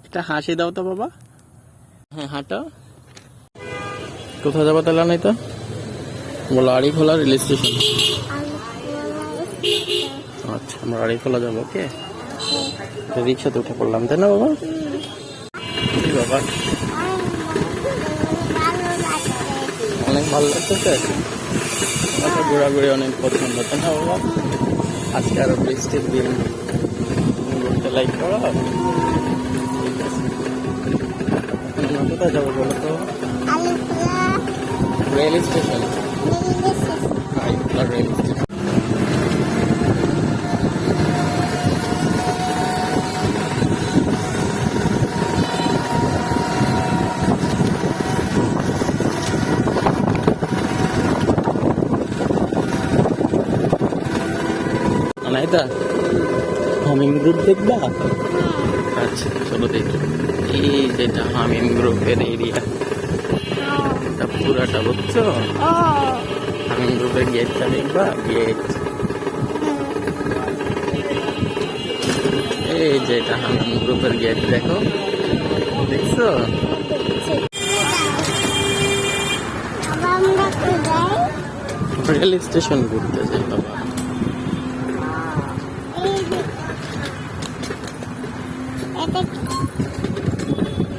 একটা হাসি দাও তো বাবা। হ্যাঁ হাঁটো। কোথায় যাবো তাহলে? নাই তো বলো আড়িখোলা রেল স্টেশন। আচ্ছা আমরা আড়িখোলা যাবো। ওকে রিক্সাতে উঠে পড়লাম তাই না বাবা? বাবা অনেক ভালো লাগতেছে। আমার ঘোরাঘুরি অনেক পছন্দ তাই না বাবা? আজকে আরো বৃষ্টির দিন, ঘুরতে লাইক করো। ঠিক আছে কোথায় যাবো বলো তো? Rail station. Rail station. নাইতা হামিম গ্রুপ দেখবা? আচ্ছা চলো দেখি। এই যেটা হামিম গ্রুপের এরিয়া, এটা পুরাটা বুঝছো? হামিম গ্রুপের গেটটা দেখবা? গেট এই যেটা হামিম গ্রুপের গেট, দেখো দেখছো? রেল স্টেশন ঘুরতে যাই বাবা।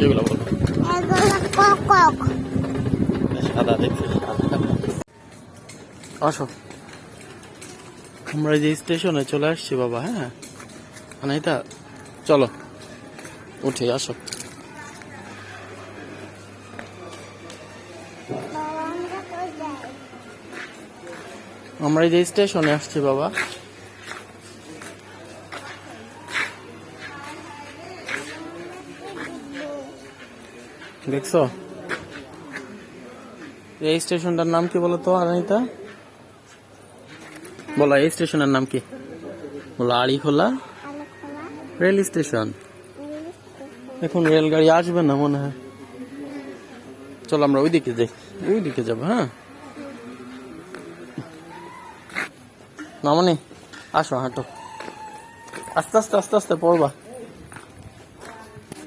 এগুলো বলো সাদা দেখছি। আসো আমরা যে স্টেশনে চলে আসছি বাবা। হ্যাঁ মানে এটা চলো উঠে আসো। আমরা যে স্টেশনে আসছি বাবা। দেখছো এই স্টেশনটার নাম কি বলো তো আনাইতা? বলো এই স্টেশনের নাম কি? বলো আড়িখোলা রেল স্টেশন। এখন রেলগাড়ি আসবে না মনে হয়। চলো আমরা ওইদিকে যাই, ওইদিকে যাবো। হ্যাঁ মামনি আসো, হাঁটো আস্তে আস্তে আস্তে আস্তে পড়বা।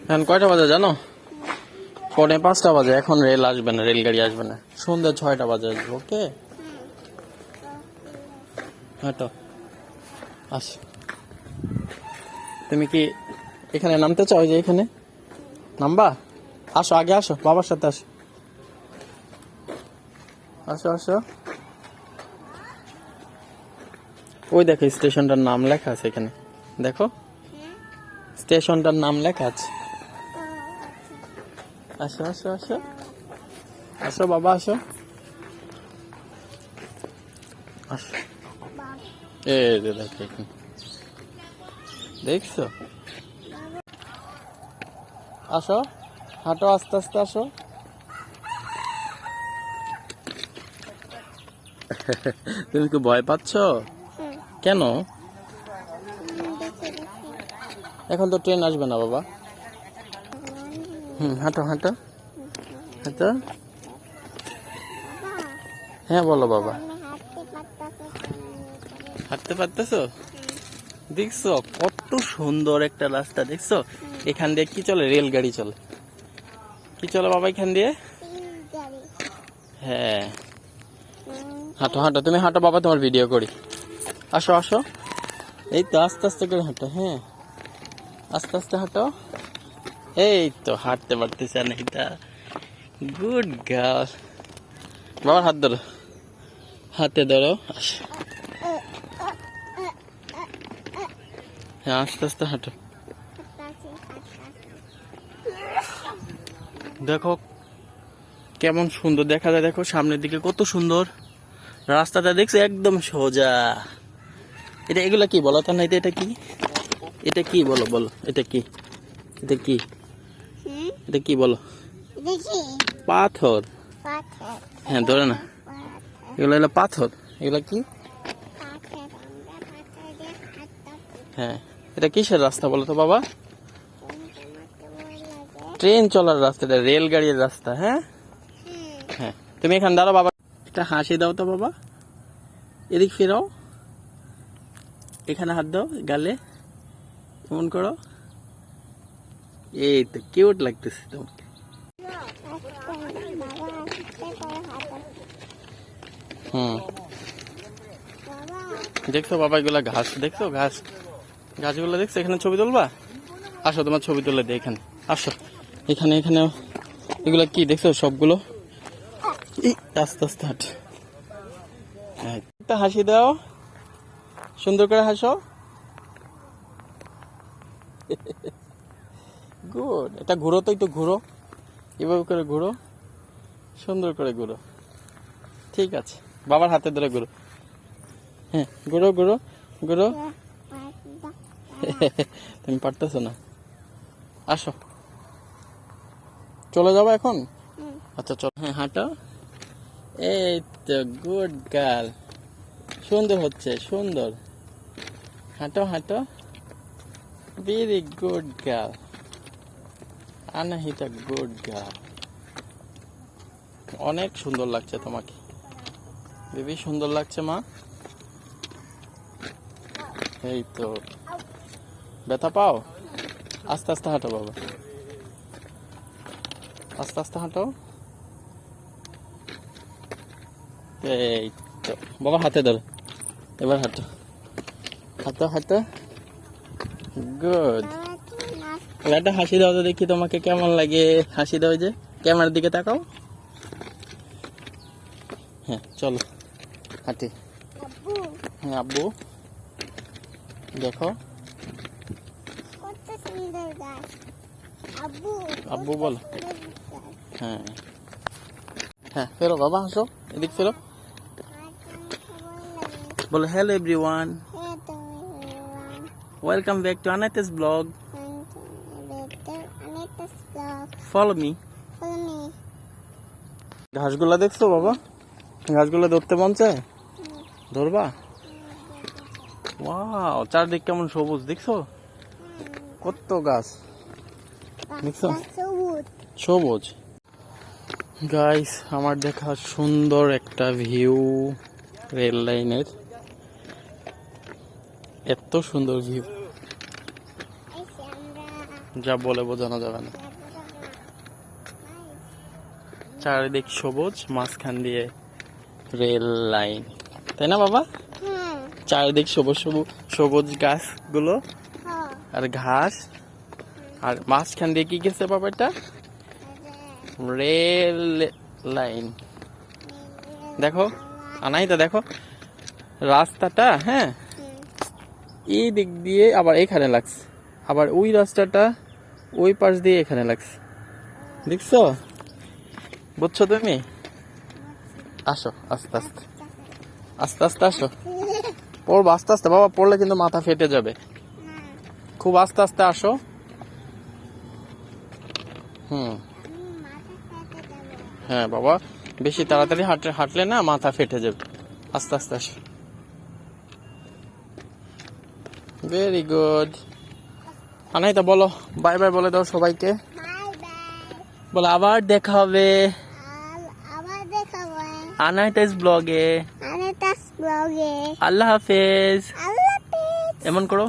এখন কয়টা বাজে জানো? 4:45 বাজে। এখন রেল আসবে না, রেলগাড়ি আসবে না, সন্ধ্যা 6টা বাজে আসবে। ওকে হাঁটো আস। তুমি কি এখানে নামতে চাও? যে এখানে নামবা? আসো আগে আসো, বাবার সাথে আসো। আসো আসো। ওই দেখো স্টেশনটার নাম লেখা আছে এখানে, দেখো স্টেশনটার নাম লেখা আছে। আসো আসো আসো আসো বাবা আসো আসো। এই যে দেখো এখানে, দেখছো? আসো হাঁটো আস্তে আস্তে আসো। তুমি কি ভয় পাচ্ছ? কেন? এখন তো ট্রেন আসবে না বাবা। হাঁটো হাঁটো হাঁটো। হ্যাঁ বলো বাবা। হাঁটতে পারতেছো? দেখছো কত সুন্দর একটা রাস্তা, দেখছো? এখান দিয়ে কি চলে? রেলগাড়ি চলে। কি চলে বাবা এখান দিয়ে? হ্যাঁ হাঁটো হাঁটো, তুমি হাঁটো বাবা, তোমার ভিডিও করি। আসো আসো। এই তো আস্তে আস্তে করে হাঁটো। হ্যাঁ আস্তে আস্তে হাঁটো। এই তো হাঁটতে পারতেছে না এটা। Good girl. বাবার হাত ধরো, হাতে ধরো। হ্যাঁ আস্তে আস্তে হাঁটো। দেখো কেমন সুন্দর দেখা যায়, দেখো সামনের দিকে কত সুন্দর রাস্তাটা, দেখছো? একদম সোজা। এটা এগুলা কি বলো তা? না এটা কি? এটা কি বলো? বলো এটা কি? এটা কি? এটা কি বলো? পাথর। হ্যাঁ ধরে না, এগুলো হলো পাথর। এগুলা কি? হ্যাঁ এটা কিসের রাস্তা বলো তো বাবা? ট্রেন চলার রাস্তা, এটা রেলগাড়ির রাস্তা। হ্যাঁ হ্যাঁ তুমি এখানে দাঁড়াও বাবা। একটা হাসি দাও তো বাবা, এদিক ফেরাও, এখানে হাত দাও গালে, এমন করো। এই তো কিউট লাগতেছে তোমাকে। হুম, দেখছো বাবা এগুলা ঘাস, দেখছো ঘাস, গাছগুলো দেখছো? এখানে ছবি তুলবা? আসো তোমার ছবি তুলে দে এখানে, আসো এখানে। এখানে এগুলা কি দেখছো সবগুলো? আস্তে আস্তে হাঁট। হ্যাঁ, একটা হাসি দাও, সুন্দর করে হাসো। গুড। এটা ঘুরো তো, একটু ঘুরো, এভাবে করে ঘুরো, সুন্দর করে ঘুরো। ঠিক আছে, বাবার হাতে ধরে ঘুরো। হ্যাঁ, ঘুরো ঘুরো ঘুরো। তুমি পারতেছো না, আসো। চলে যাবো এখন? আচ্ছা চল। হ্যাঁ হাঁটো। এই তো গুড গার্ল, সুন্দর হচ্ছে, সুন্দর। হাঁটো হাঁটো, very good girl. Anahita good girl. অনেক সুন্দর লাগছে তোমাকে, বেবি সুন্দর লাগছে মা। এই তো, ব্যথা পাও? আস্তে আস্তে হাঁটো বাবা, আস্তে আস্তে হাঁটো। এই তো বাবা হাতে ধরো, এবার হাঁটো, হাঁটো হাঁটো, গুড। একটা হাসি দাও তো দেখি তোমাকে কেমন লাগে। হাসি দাও, যে ক্যামেরার দিকে তাকাও। হ্যাঁ চলো হাঁটি। হ্যাঁ আব্বু, দেখো আব্বু বলো। হ্যাঁ হ্যাঁ, ফেরো বাবা, হাসো, এদিক ফেরো, বলো hello everyone, welcome back to Anaita's blog, follow me. ঘাসগুলা দেখছো বাবা? ঘাসগুলো ধরতে মন চায়? ধরবা? ওয়াও, চারদিক কেমন সবুজ দেখছো? কত গাছ দেখছো, সবুজ। গাইস, আমার দেখা সুন্দর একটা ভিউ রেল লাইনের, এত সুন্দর ভিউ যা বলে বোঝানো যাবে না। চারিদিক সবুজ, মাঝখান দিয়ে রেল লাইন, তাই না বাবা? চারিদিক সবুজ সবুজ সবুজ গাছগুলো আর ঘাস, আর মাঝখান দিয়ে কি গেছে বাবা? এটা রেল লাইন। দেখো আনাইতা, দেখো রাস্তাটা, হ্যাঁ এই দিক দিয়ে আবার এখানে লাগছে, আবার ওই রাস্তাটা ওই পাশ দিয়ে এখানে লাগছে, দেখছো? বুঝছো তুমি? আসো আস্তে আস্তে, আস্তে আস্তে আসো, পড়বো আস্তে আস্তে বাবা, পড়লে কিন্তু মাথা ফেটে যাবে। খুব আস্তে আস্তে আসো। হ্যাঁ বাবা, বেশি তাড়াতাড়ি হাঁটলে না মাথা ফেটে যাবে। আস্তে আস্তে আসো। Very good. আনাইতা বলো বাই বাই বলে দাও সবাইকে, বলো আবার দেখা হবে আনাইতাস ব্লগে। আল্লাহ হাফেজ। এমন করো।